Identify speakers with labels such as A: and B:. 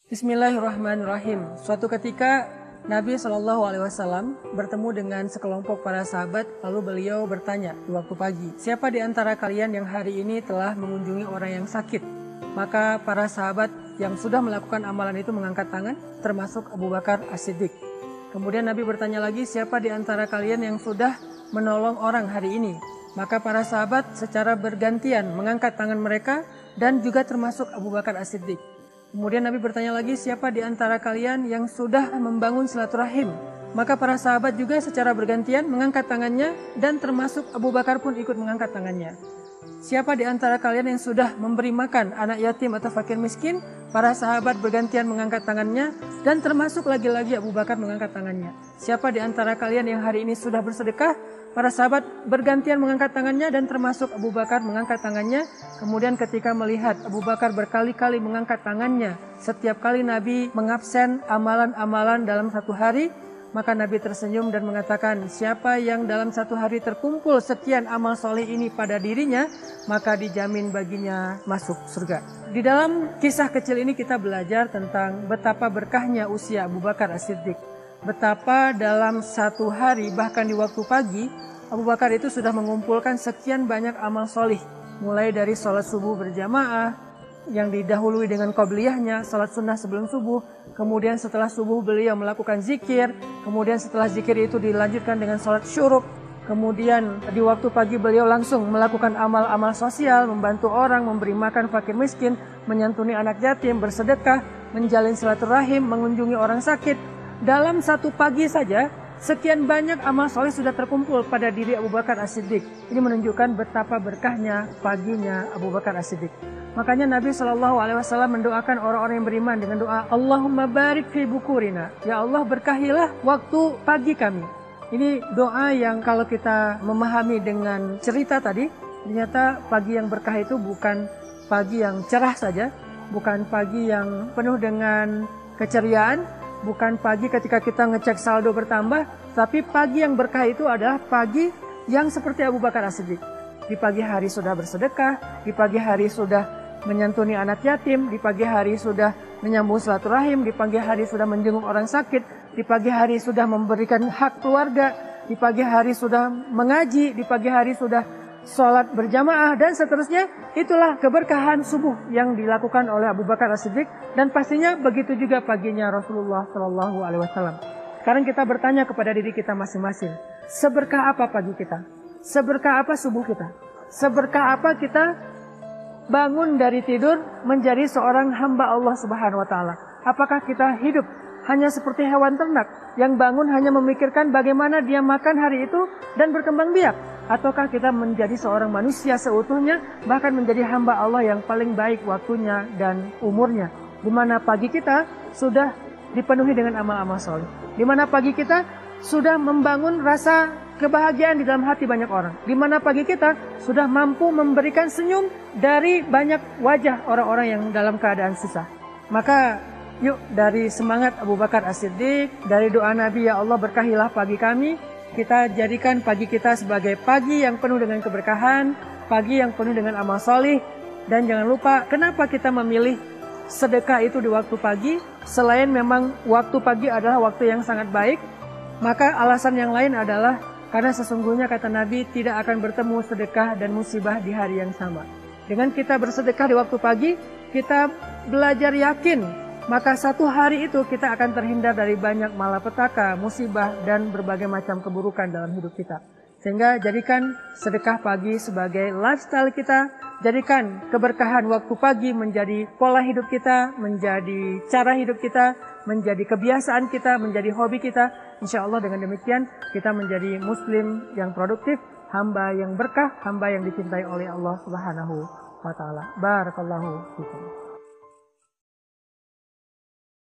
A: Bismillahirrahmanirrahim. Suatu ketika Nabi SAW bertemu dengan sekelompok para sahabat, lalu beliau bertanya di waktu pagi, siapa di antara kalian yang hari ini telah mengunjungi orang yang sakit? Maka para sahabat yang sudah melakukan amalan itu mengangkat tangan, termasuk Abu Bakar As-Siddiq. Kemudian Nabi bertanya lagi, siapa di antara kalian yang sudah menolong orang hari ini? Maka para sahabat secara bergantian mengangkat tangan mereka dan juga termasuk Abu Bakar As-Siddiq. Kemudian Nabi bertanya lagi, siapa di antara kalian yang sudah membangun silaturahim? Maka para sahabat juga secara bergantian mengangkat tangannya dan termasuk Abu Bakar pun ikut mengangkat tangannya. Siapa di antara kalian yang sudah memberi makan anak yatim atau fakir miskin? Para sahabat bergantian mengangkat tangannya dan termasuk lagi-lagi Abu Bakar mengangkat tangannya. Siapa di antara kalian yang hari ini sudah bersedekah? Para sahabat bergantian mengangkat tangannya dan termasuk Abu Bakar mengangkat tangannya. Kemudian ketika melihat Abu Bakar berkali-kali mengangkat tangannya, setiap kali Nabi mengabsen amalan-amalan dalam satu hari, maka Nabi tersenyum dan mengatakan, siapa yang dalam satu hari terkumpul sekian amal soleh ini pada dirinya, maka dijamin baginya masuk surga. Di dalam kisah kecil ini kita belajar tentang betapa berkahnya usia Abu Bakar As-Siddiq. Betapa dalam satu hari, bahkan di waktu pagi, Abu Bakar itu sudah mengumpulkan sekian banyak amal soleh. Mulai dari sholat subuh berjamaah, yang didahului dengan qobliyahnya, sholat sunnah sebelum subuh. Kemudian setelah subuh beliau melakukan zikir. Kemudian setelah zikir itu dilanjutkan dengan sholat syuruk. Kemudian di waktu pagi beliau langsung melakukan amal-amal sosial, membantu orang, memberi makan fakir miskin, menyantuni anak yatim, bersedekah, menjalin silaturahim, mengunjungi orang sakit. Dalam satu pagi saja, sekian banyak amal soleh sudah terkumpul pada diri Abu Bakar As-Siddiq. Ini menunjukkan betapa berkahnya paginya Abu Bakar As-Siddiq. Makanya Nabi SAW mendoakan orang-orang yang beriman dengan doa, Allahumma barik fi bukurina. Ya Allah, berkahilah waktu pagi kami. Ini doa yang kalau kita memahami dengan cerita tadi, ternyata pagi yang berkah itu bukan pagi yang cerah saja, bukan pagi yang penuh dengan keceriaan, bukan pagi ketika kita ngecek saldo bertambah, tapi pagi yang berkah itu adalah pagi yang seperti Abu Bakar As-Siddiq. Di pagi hari sudah bersedekah, di pagi hari sudah menyantuni anak yatim, di pagi hari sudah menyambung silaturahim, di pagi hari sudah menjenguk orang sakit, di pagi hari sudah memberikan hak keluarga, di pagi hari sudah mengaji, di pagi hari sudah sholat berjamaah, dan seterusnya. Itulah keberkahan subuh yang dilakukan oleh Abu Bakar As-Siddiq, dan pastinya begitu juga paginya Rasulullah SAW. Sekarang kita bertanya kepada diri kita masing-masing, seberkah apa pagi kita? Seberkah apa subuh kita? Seberkah apa kita bangun dari tidur menjadi seorang hamba Allah Subhanahu wa taala? Apakah kita hidup hanya seperti hewan ternak yang bangun hanya memikirkan bagaimana dia makan hari itu dan berkembang biak? Ataukah kita menjadi seorang manusia seutuhnya, bahkan menjadi hamba Allah yang paling baik waktunya dan umurnya, di mana pagi kita sudah dipenuhi dengan amal-amal soleh, di mana pagi kita sudah membangun rasa kebahagiaan di dalam hati banyak orang, di mana pagi kita sudah mampu memberikan senyum dari banyak wajah orang-orang yang dalam keadaan susah. Maka yuk, dari semangat Abu Bakar As-Siddiq, dari doa Nabi, ya Allah berkahilah pagi kami, kita jadikan pagi kita sebagai pagi yang penuh dengan keberkahan, pagi yang penuh dengan amal soleh. Dan jangan lupa, kenapa kita memilih sedekah itu di waktu pagi? Selain memang waktu pagi adalah waktu yang sangat baik, maka alasan yang lain adalah karena sesungguhnya kata Nabi, tidak akan bertemu sedekah dan musibah di hari yang sama. Dengan kita bersedekah di waktu pagi, kita belajar yakin, maka satu hari itu kita akan terhindar dari banyak malapetaka, musibah, dan berbagai macam keburukan dalam hidup kita. Sehingga jadikan sedekah pagi sebagai lifestyle kita, jadikan keberkahan waktu pagi menjadi pola hidup kita, menjadi cara hidup kita, menjadi kebiasaan kita, menjadi hobi kita. Insya Allah dengan demikian kita menjadi muslim yang produktif, hamba yang berkah, hamba yang dicintai oleh Allah Subhanahu wa taala. Barakallahu fikum.